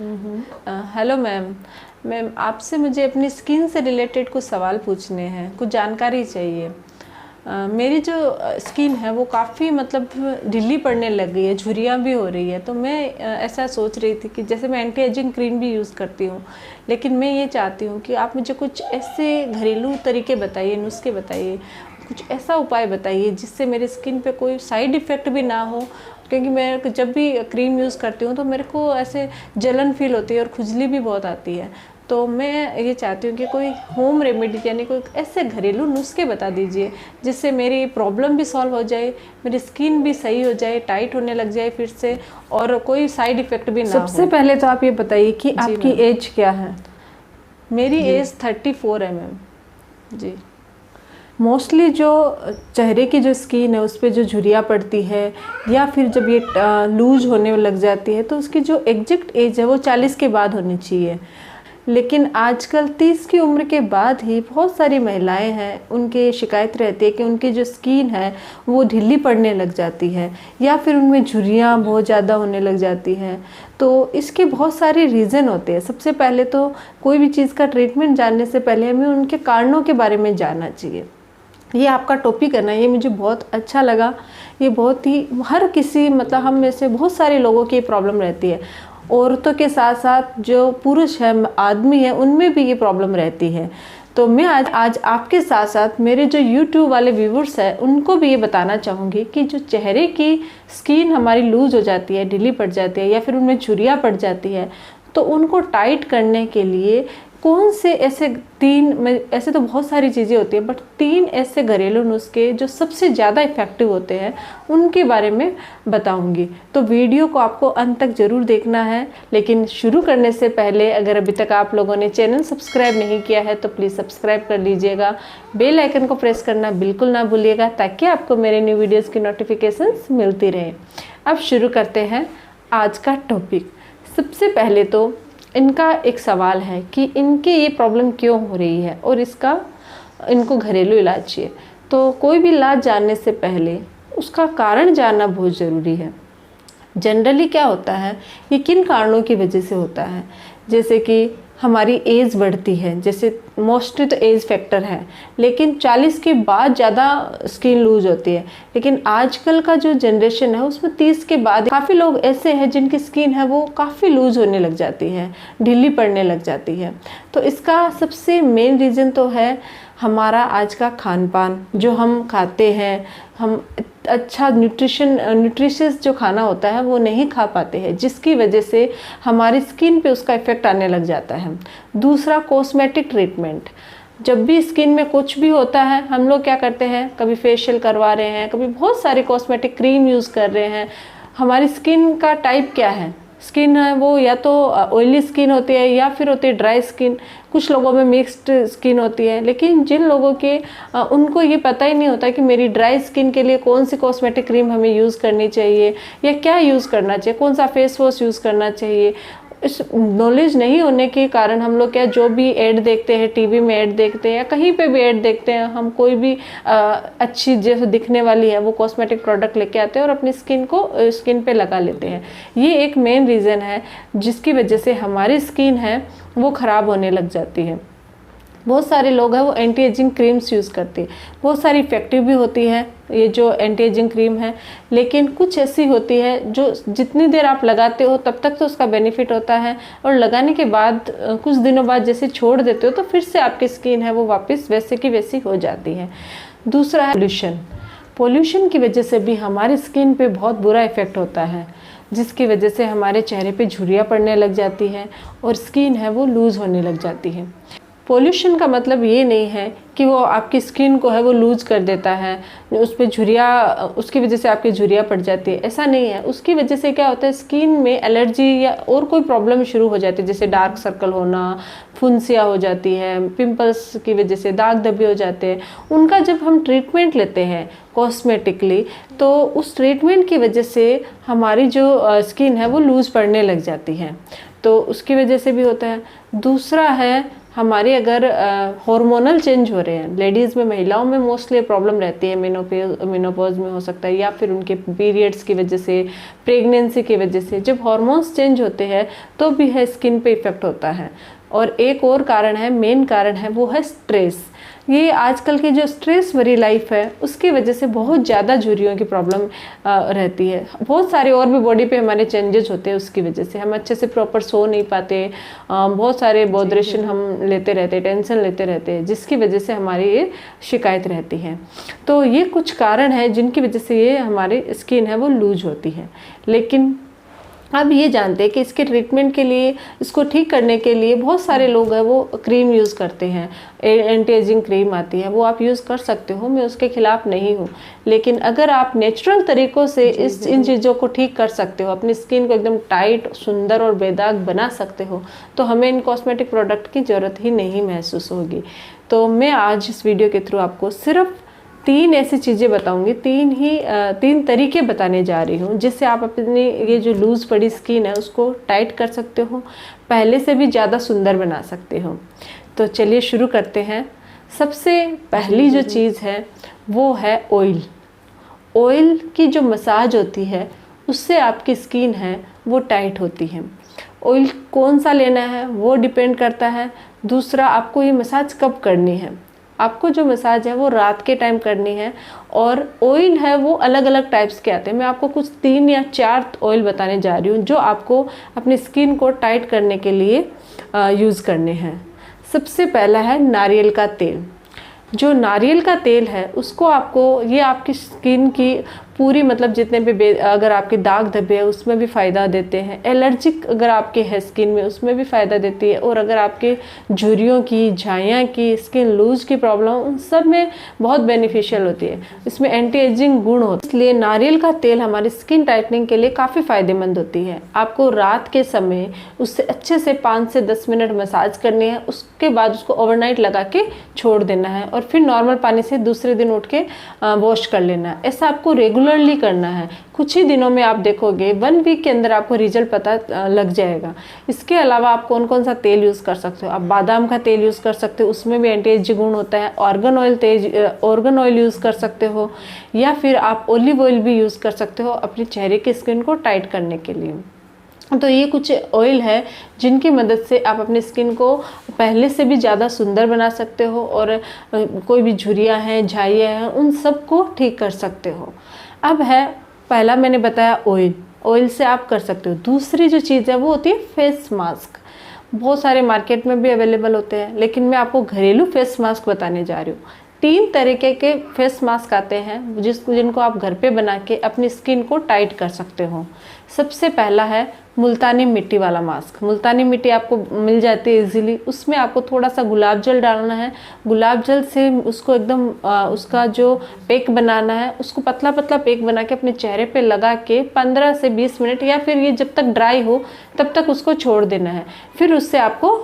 Hello ma'am. Ma'am आपसे मुझे अपनी स्किन से रिलेटेड कुछ सवाल पूछने हैं, कुछ जानकारी चाहिए। मेरी जो स्किन है वो काफ़ी मतलब ढीली पड़ने लग गई है, झुर्रियाँ भी हो रही है। तो मैं ऐसा सोच रही थी कि जैसे मैं एंटी एजिंग क्रीम भी यूज़ करती हूँ, लेकिन मैं ये चाहती हूँ कि आप मुझे कुछ ऐसे घरेलू तरीके बताइए, नुस्खे बताइए, कुछ ऐसा उपाय बताइए जिससे मेरी स्किन पे कोई साइड इफ़ेक्ट भी ना हो। क्योंकि मैं जब भी क्रीम यूज़ करती हूँ तो मेरे को ऐसे जलन फील होती है और खुजली भी बहुत आती है। तो मैं ये चाहती हूँ कि कोई होम रेमेडी यानी कोई ऐसे घरेलू नुस्खे बता दीजिए जिससे मेरी प्रॉब्लम भी सॉल्व हो जाए, मेरी स्किन भी सही हो जाए, टाइट होने लग जाए फिर से, और कोई साइड इफ़ेक्ट भी ना हो। सबसे पहले तो आप ये बताइए कि आपकी मैम। एज क्या है? मेरी एज 34 है मैम जी। मोस्टली जो चेहरे की जो स्किन है उस पर जो झुर्रियाँ पड़ती है या फिर जब ये लूज होने लग जाती है तो उसकी जो एग्जैक्ट एज है वो 40 के बाद होनी चाहिए। लेकिन आजकल 30 की उम्र के बाद ही बहुत सारी महिलाएं हैं, उनके शिकायत रहती है कि उनकी जो स्किन है वो ढीली पड़ने लग जाती है या फिर उनमें झुर्रियाँ बहुत ज़्यादा होने लग जाती हैं। तो इसके बहुत सारे रीज़न होते हैं। सबसे पहले तो कोई भी चीज़ का ट्रीटमेंट जानने से पहले हमें उनके कारणों के बारे में जानना चाहिए। ये आपका टॉपिक है ना, ये मुझे बहुत अच्छा लगा। ये बहुत ही हर किसी मतलब हम में से बहुत सारे लोगों की प्रॉब्लम रहती है। औरतों के साथ साथ जो पुरुष है, आदमी है, उनमें भी ये प्रॉब्लम रहती है। तो मैं आज आपके साथ साथ मेरे जो YouTube वाले व्यूवर्स हैं उनको भी ये बताना चाहूँगी कि जो चेहरे की स्किन हमारी लूज हो जाती है, ढीली पड़ जाती है या फिर उनमें झुर्रियाँ पड़ जाती है, तो उनको टाइट करने के लिए कौन से ऐसे ऐसे तो बहुत सारी चीज़ें होती है, बट 3 ऐसे घरेलू नुस्खे जो सबसे ज़्यादा इफ़ेक्टिव होते हैं उनके बारे में बताऊंगी। तो वीडियो को आपको अंत तक ज़रूर देखना है। लेकिन शुरू करने से पहले अगर अभी तक आप लोगों ने चैनल सब्सक्राइब नहीं किया है तो प्लीज़ सब्सक्राइब कर लीजिएगा। बेल आइकन को प्रेस करना बिल्कुल ना भूलिएगा ताकि आपको मेरे न्यू वीडियोज़ की नोटिफिकेशंस मिलती रहे। अब शुरू करते हैं आज का टॉपिक। सबसे पहले तो इनका एक सवाल है कि इनके ये प्रॉब्लम क्यों हो रही है और इसका इनको घरेलू इलाज चाहिए। तो कोई भी इलाज जानने से पहले उसका कारण जानना बहुत ज़रूरी है। जनरली क्या होता है, ये किन कारणों की वजह से होता है, जैसे कि हमारी एज बढ़ती है, जैसे मोस्टली तो एज फैक्टर है, लेकिन 40 के बाद ज़्यादा स्किन लूज होती है। लेकिन आजकल का जो जनरेशन है उसमें 30 के बाद काफ़ी लोग ऐसे हैं जिनकी स्किन है वो काफ़ी लूज होने लग जाती है, ढीली पड़ने लग जाती है। तो इसका सबसे मेन रीज़न तो है हमारा आज का खान पान, जो हम खाते हैं। हम अच्छा न्यूट्रिशियस जो खाना होता है वो नहीं खा पाते हैं, जिसकी वजह से हमारी स्किन पे उसका इफ़ेक्ट आने लग जाता है। दूसरा, कॉस्मेटिक ट्रीटमेंट। जब भी स्किन में कुछ भी होता है हम लोग क्या करते हैं, कभी फेशियल करवा रहे हैं, कभी बहुत सारे कॉस्मेटिक क्रीम यूज़ कर रहे हैं। हमारी स्किन का टाइप क्या है, स्किन है वो या तो ऑयली स्किन होती है या फिर होती है ड्राई स्किन। कुछ लोगों में मिक्स्ड स्किन होती है। लेकिन जिन लोगों के उनको ये पता ही नहीं होता कि मेरी ड्राई स्किन के लिए कौन सी कॉस्मेटिक क्रीम हमें यूज़ करनी चाहिए या क्या यूज़ करना चाहिए, कौन सा फेस वॉश यूज़ करना चाहिए, इस नॉलेज नहीं होने के कारण हम लोग क्या जो भी ऐड देखते हैं, टीवी में ऐड देखते हैं या कहीं पे भी ऐड देखते हैं, हम कोई भी अच्छी जैसे दिखने वाली है वो कॉस्मेटिक प्रोडक्ट लेके आते हैं और अपनी स्किन पे लगा लेते हैं। ये एक मेन रीज़न है जिसकी वजह से हमारी स्किन है वो ख़राब होने लग जाती है। बहुत सारे लोग हैं वो एंटी एजिंग क्रीम्स यूज़ करते हैं, बहुत सारी इफ़ेक्टिव भी होती है ये जो एंटी एजिंग क्रीम है, लेकिन कुछ ऐसी होती है जो जितनी देर आप लगाते हो तब तक तो उसका बेनिफिट होता है, और लगाने के बाद कुछ दिनों बाद जैसे छोड़ देते हो तो फिर से आपकी स्किन है वो वापस वैसे की वैसी हो जाती है। दूसरा है पोल्यूशन। पोल्यूशन की वजह से भी हमारी स्किन पे बहुत बुरा इफ़ेक्ट होता है, जिसकी वजह से हमारे चेहरे पे झुर्रियाँ पड़ने लग जाती हैं और स्किन है वो लूज़ होने लग जाती है। पोल्यूशन का मतलब ये नहीं है कि वो आपकी स्किन को है वो लूज कर देता है, उस पर झुर्रियाँ, उसकी वजह से आपकी झुर्रियाँ पड़ जाती है, ऐसा नहीं है। उसकी वजह से क्या होता है, स्किन में एलर्जी या और कोई प्रॉब्लम शुरू हो जाती है, जैसे डार्क सर्कल होना, फुंसियाँ हो जाती है, पिंपल्स की वजह से दाग धब्बे हो जाते हैं। उनका जब हम ट्रीटमेंट लेते हैं कॉस्मेटिकली तो उस ट्रीटमेंट की वजह से हमारी जो स्किन है वो लूज़ पड़ने लग जाती है, तो उसकी वजह से भी होता है। दूसरा है हमारे अगर हार्मोनल चेंज हो रहे हैं, लेडीज़ में, महिलाओं में मोस्टली प्रॉब्लम रहती है, मेनोपॉज में हो सकता है, या फिर उनके पीरियड्स की वजह से, प्रेगनेंसी की वजह से, जब हार्मोन्स चेंज होते हैं तो भी है स्किन पे इफेक्ट होता है। और एक और कारण है, मेन कारण है, वो है स्ट्रेस। ये आजकल की जो स्ट्रेस भरी लाइफ है उसकी वजह से बहुत ज़्यादा झुर्रियों की प्रॉब्लम रहती है। बहुत सारे और भी बॉडी पे हमारे चेंजेस होते हैं उसकी वजह से। हम अच्छे से प्रॉपर सो नहीं पाते, बहुत सारे बॉडरेशन हम लेते रहते, टेंशन लेते रहते हैं, जिसकी वजह से हमारी ये शिकायत रहती है। तो ये कुछ कारण है जिनकी वजह से ये हमारी स्किन है वो लूज होती है। लेकिन अब ये जानते हैं कि इसके ट्रीटमेंट के लिए, इसको ठीक करने के लिए बहुत सारे लोग हैं वो क्रीम यूज़ करते हैं, एंटी एजिंग क्रीम आती है, वो आप यूज़ कर सकते हो, मैं उसके खिलाफ़ नहीं हूँ। लेकिन अगर आप नेचुरल तरीक़ों से इन चीज़ों को ठीक कर सकते हो, अपनी स्किन को एकदम टाइट, सुंदर और बेदाग बना सकते हो, तो हमें इन कॉस्मेटिक प्रोडक्ट की ज़रूरत ही नहीं महसूस होगी। तो मैं आज इस वीडियो के थ्रू आपको सिर्फ 3 ऐसी चीज़ें बताऊंगी, 3 तरीके बताने जा रही हूँ, जिससे आप अपनी ये जो लूज़ पड़ी स्किन है उसको टाइट कर सकते हो, पहले से भी ज़्यादा सुंदर बना सकते हो। तो चलिए शुरू करते हैं। सबसे पहली जो चीज़ है वो है ऑयल। ऑयल की जो मसाज होती है उससे आपकी स्किन है वो टाइट होती है। ऑयल कौन सा लेना है वो डिपेंड करता है। दूसरा, आपको ये मसाज कब करनी है। आपको जो मसाज है वो रात के टाइम करनी है। और ऑयल है वो अलग अलग टाइप्स के आते हैं। मैं आपको कुछ 3 या 4 ऑयल बताने जा रही हूँ जो आपको अपनी स्किन को टाइट करने के लिए यूज़ करने हैं। सबसे पहला है नारियल का तेल। जो नारियल का तेल है उसको आपको, ये आपकी स्किन की पूरी, मतलब जितने भी अगर आपके दाग धब्बे है उसमें भी फ़ायदा देते हैं। एलर्जिक अगर आपके है स्किन में उसमें भी फ़ायदा देती है। और अगर आपके झुर्रियों की, झाइयाँ की, स्किन लूज की प्रॉब्लम, उन सब में बहुत बेनिफिशियल होती है। इसमें एंटी एजिंग गुण होते हैं, इसलिए नारियल का तेल हमारी स्किन टाइटनिंग के लिए काफ़ी फ़ायदेमंद होती है। आपको रात के समय उससे अच्छे से 5 से 10 मिनट मसाज करनी है। उसके बाद उसको ओवरनाइट लगा के छोड़ देना है और फिर नॉर्मल पानी से दूसरे दिन उठ के वॉश कर लेना है। ऐसा आपको रेगुलरली करना है। कुछ ही दिनों में आप देखोगे, 1 वीक के अंदर आपको रिजल्ट पता लग जाएगा। इसके अलावा आप कौन कौन सा तेल यूज़ कर सकते हो। आप बादाम का तेल यूज़ कर सकते हो, उसमें भी एंटी एजिंग गुण होता है। ऑर्गन ऑयल यूज़ कर सकते हो, या फिर आप ऑलिव ऑयल भी यूज़ कर सकते हो अपने चेहरे की स्किन को टाइट करने के लिए। तो ये कुछ ऑयल है जिनकी मदद से आप अपनी स्किन को पहले से भी ज़्यादा सुंदर बना सकते हो और कोई भी झुर्रियाँ हैं, झाइयाँ हैं, उन सब को ठीक कर सकते हो। अब है, पहला मैंने बताया ऑयल। ऑयल से आप कर सकते हो। दूसरी जो चीज़ है वो होती है फेस मास्क। बहुत सारे मार्केट में भी अवेलेबल होते हैं, लेकिन मैं आपको घरेलू फेस मास्क बताने जा रही हूँ। 3 तरीके के फेस मास्क आते हैं जिनको आप घर पे बना के अपनी स्किन को टाइट कर सकते हो। सबसे पहला है मुल्तानी मिट्टी वाला मास्क। मुल्तानी मिट्टी आपको मिल जाती है इजीली। उसमें आपको थोड़ा सा गुलाब जल डालना है। गुलाब जल से उसको एकदम उसका जो पैक बनाना है, उसको पतला पतला पैक बना के अपने चेहरे पे लगा के 15 से 20 मिनट, या फिर ये जब तक ड्राई हो तब तक उसको छोड़ देना है। फिर उससे आपको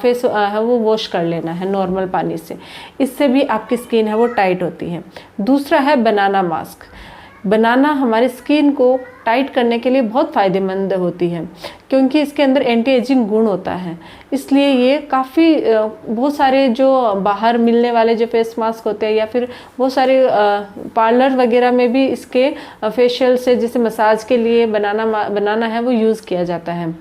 फेस वो वॉश कर लेना है नॉर्मल पानी से। इससे भी आपकी स्किन है वो टाइट होती है। दूसरा है बनाना मास्क। बनाना हमारी स्किन को टाइट करने के लिए बहुत फ़ायदेमंद होती है, क्योंकि इसके अंदर एंटी एजिंग गुण होता है। इसलिए ये काफ़ी बहुत सारे जो बाहर मिलने वाले जो फेस मास्क होते हैं, या फिर बहुत सारे पार्लर वगैरह में भी इसके फेशियल से, जैसे मसाज के लिए बनाना है वो यूज़ किया जाता है।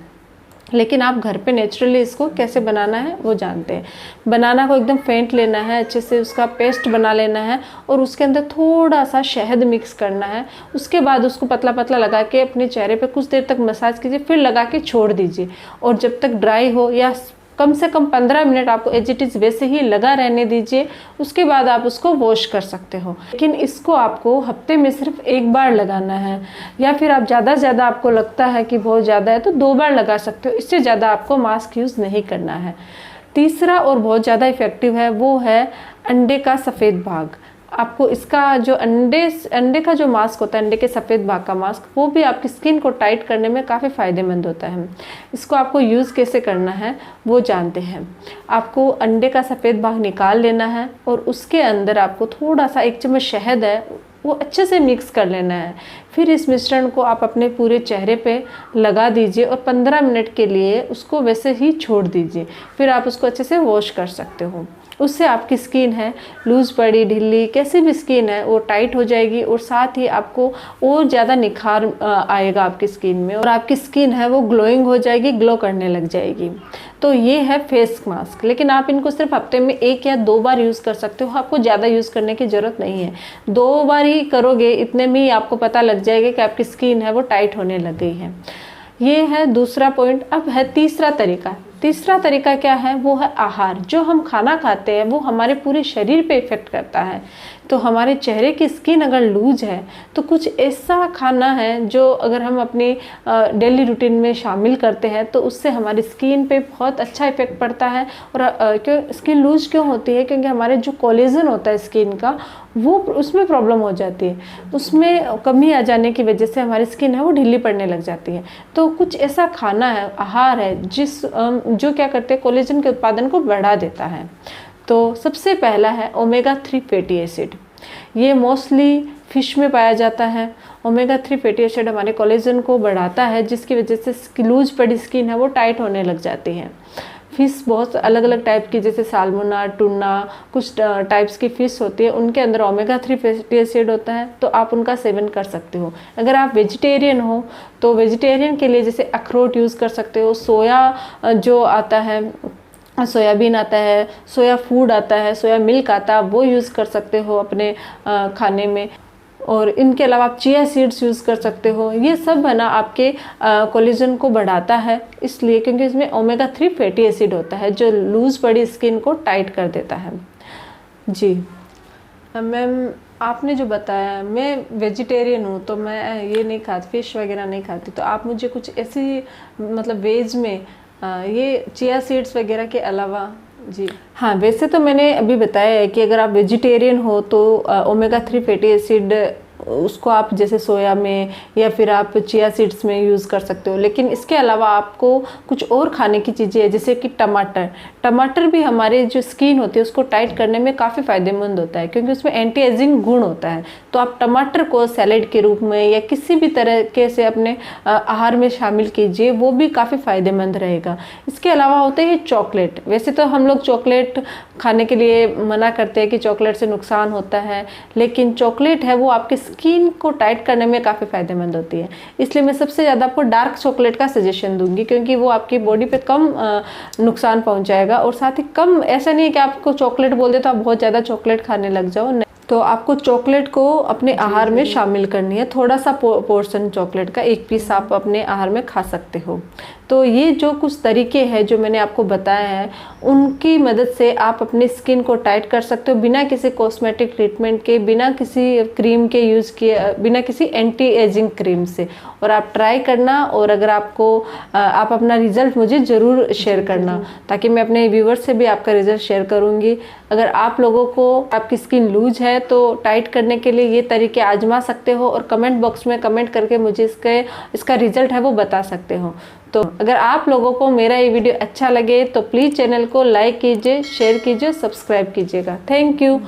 लेकिन आप घर पे नेचुरली इसको कैसे बनाना है वो जानते हैं। बनाना को एकदम फेंट लेना है, अच्छे से उसका पेस्ट बना लेना है और उसके अंदर थोड़ा सा शहद मिक्स करना है। उसके बाद उसको पतला पतला लगा के अपने चेहरे पे कुछ देर तक मसाज कीजिए, फिर लगा के छोड़ दीजिए। और जब तक ड्राई हो, या कम से कम 15 मिनट आपको एज इट इज़ वैसे ही लगा रहने दीजिए। उसके बाद आप उसको वॉश कर सकते हो। लेकिन इसको आपको हफ्ते में सिर्फ 1 बार लगाना है, या फिर आप ज़्यादा से ज़्यादा आपको लगता है कि बहुत ज़्यादा है तो 2 बार लगा सकते हो। इससे ज़्यादा आपको मास्क यूज़ नहीं करना है। तीसरा और बहुत ज़्यादा इफ़ेक्टिव है वो है अंडे का सफ़ेद भाग। आपको इसका जो अंडे का जो मास्क होता है, अंडे के सफ़ेद भाग का मास्क, वो भी आपकी स्किन को टाइट करने में काफ़ी फ़ायदेमंद होता है। इसको आपको यूज़ कैसे करना है वो जानते हैं। आपको अंडे का सफ़ेद भाग निकाल लेना है और उसके अंदर आपको थोड़ा सा 1 चम्मच शहद है वो अच्छे से मिक्स कर लेना है। फिर इस मिश्रण को आप अपने पूरे चेहरे पे लगा दीजिए और 15 मिनट के लिए उसको वैसे ही छोड़ दीजिए। फिर आप उसको अच्छे से वॉश कर सकते हो। उससे आपकी स्किन है लूज़ पड़ी ढीली कैसी भी स्किन है वो टाइट हो जाएगी और साथ ही आपको और ज़्यादा निखार आएगा आपकी स्किन में और आपकी स्किन है वो ग्लोइंग हो जाएगी, ग्लो करने लग जाएगी। तो ये है फेस मास्क, लेकिन आप इनको सिर्फ हफ्ते में 1 या 2 बार यूज़ कर सकते हो। आपको ज़्यादा यूज़ करने की ज़रूरत नहीं है, 2 बार ही करोगे, इतने में ही आपको पता लग जाएगा कि आपकी स्किन है वो टाइट होने लग गई है। ये है दूसरा पॉइंट। अब है तीसरा तरीका। तीसरा तरीका क्या है? वो है आहार। जो हम खाना खाते हैं वो हमारे पूरे शरीर पे इफ़ेक्ट करता है। तो हमारे चेहरे की स्किन अगर लूज है तो कुछ ऐसा खाना है जो अगर हम अपनी डेली रूटीन में शामिल करते हैं तो उससे हमारी स्किन पे बहुत अच्छा इफ़ेक्ट पड़ता है। और क्यों स्किन लूज क्यों होती है? क्योंकि हमारे जो कोलेजन होता है स्किन का वो उसमें प्रॉब्लम हो जाती है, उसमें कमी आ जाने की वजह से हमारी स्किन है वो ढीली पड़ने लग जाती है। तो कुछ ऐसा खाना है, आहार है जो क्या करते हैं कोलेजन के उत्पादन को बढ़ा देता है। तो सबसे पहला है ओमेगा 3 फैटी एसिड। ये मोस्टली फिश में पाया जाता है। ओमेगा 3 फैटी एसिड हमारे कोलेजन को बढ़ाता है जिसकी वजह से लूज पड़ी स्किन है वो टाइट होने लग जाती है। फ़िश बहुत अलग अलग टाइप की, जैसे साल्मोना, टूना, कुछ टाइप्स की फ़िश होती है, उनके अंदर ओमेगा 3 फैटी एसिड होता है, तो आप उनका सेवन कर सकते हो। अगर आप वेजिटेरियन हो तो वेजिटेरियन के लिए जैसे अखरोट यूज़ कर सकते हो, सोया जो आता है, सोयाबीन आता है, सोया फूड आता है, सोया मिल्क आता है, वो यूज़ कर सकते हो अपने खाने में। और इनके अलावा आप चिया सीड्स यूज़ कर सकते हो। ये सब है ना आपके कोलेजन को बढ़ाता है, इसलिए क्योंकि इसमें ओमेगा 3 फैटी एसिड होता है जो लूज़ पड़ी स्किन को टाइट कर देता है। जी मैम, आपने जो बताया, मैं वेजिटेरियन हूँ तो मैं ये नहीं खाती, फ़िश वगैरह नहीं खाती, तो आप मुझे कुछ ऐसी मतलब वेज में ये चिया सीड्स वगैरह के अलावा। जी हाँ, वैसे तो मैंने अभी बताया है कि अगर आप वेजिटेरियन हो तो ओमेगा 3 फैटी एसिड उसको आप जैसे सोया में या फिर आप चिया सीड्स में यूज़ कर सकते हो। लेकिन इसके अलावा आपको कुछ और खाने की चीज़ें हैं, जैसे कि टमाटर भी हमारे जो स्किन होती है उसको टाइट करने में काफ़ी फ़ायदेमंद होता है क्योंकि उसमें एंटी एजिंग गुण होता है। तो आप टमाटर को सैलेड के रूप में या किसी भी तरीके से अपने आहार में शामिल कीजिए, वो भी काफ़ी फ़ायदेमंद रहेगा। इसके अलावा होते हैं चॉकलेट। वैसे तो हम लोग चॉकलेट खाने के लिए मना करते हैं कि चॉकलेट से नुकसान होता है, लेकिन चॉकलेट है वो आपके स्किन को टाइट करने में काफ़ी फ़ायदेमंद होती है। इसलिए मैं सबसे ज़्यादा आपको डार्क चॉकलेट का सजेशन दूंगी क्योंकि वो आपकी बॉडी पे कम नुकसान पहुंचाएगा और साथ ही कम, ऐसा नहीं है कि आपको चॉकलेट बोल दे तो आप बहुत ज़्यादा चॉकलेट खाने लग जाओ, नहीं। तो आपको चॉकलेट को अपने आहार में शामिल करनी है। थोड़ा सा पोर्शन चॉकलेट का 1 पीस आप अपने आहार में खा सकते हो। तो ये जो कुछ तरीके हैं जो मैंने आपको बताया है उनकी मदद से आप अपनी स्किन को टाइट कर सकते हो बिना किसी कॉस्मेटिक ट्रीटमेंट के, बिना किसी क्रीम के यूज़ किए, बिना किसी एंटी एजिंग क्रीम से। और आप ट्राई करना और अगर आपको आप अपना रिज़ल्ट मुझे ज़रूर शेयर करना ताकि मैं अपने व्यूवर्स से भी आपका रिज़ल्ट शेयर करूँगी। अगर आप लोगों को आपकी स्किन लूज है तो टाइट करने के लिए ये तरीके आजमा सकते हो और कमेंट बॉक्स में कमेंट करके मुझे इसका रिज़ल्ट है वो बता सकते हो। तो अगर आप लोगों को मेरा ये वीडियो अच्छा लगे तो प्लीज़ चैनल को लाइक कीजिए, शेयर कीजिए, सब्सक्राइब कीजिएगा। Thank you.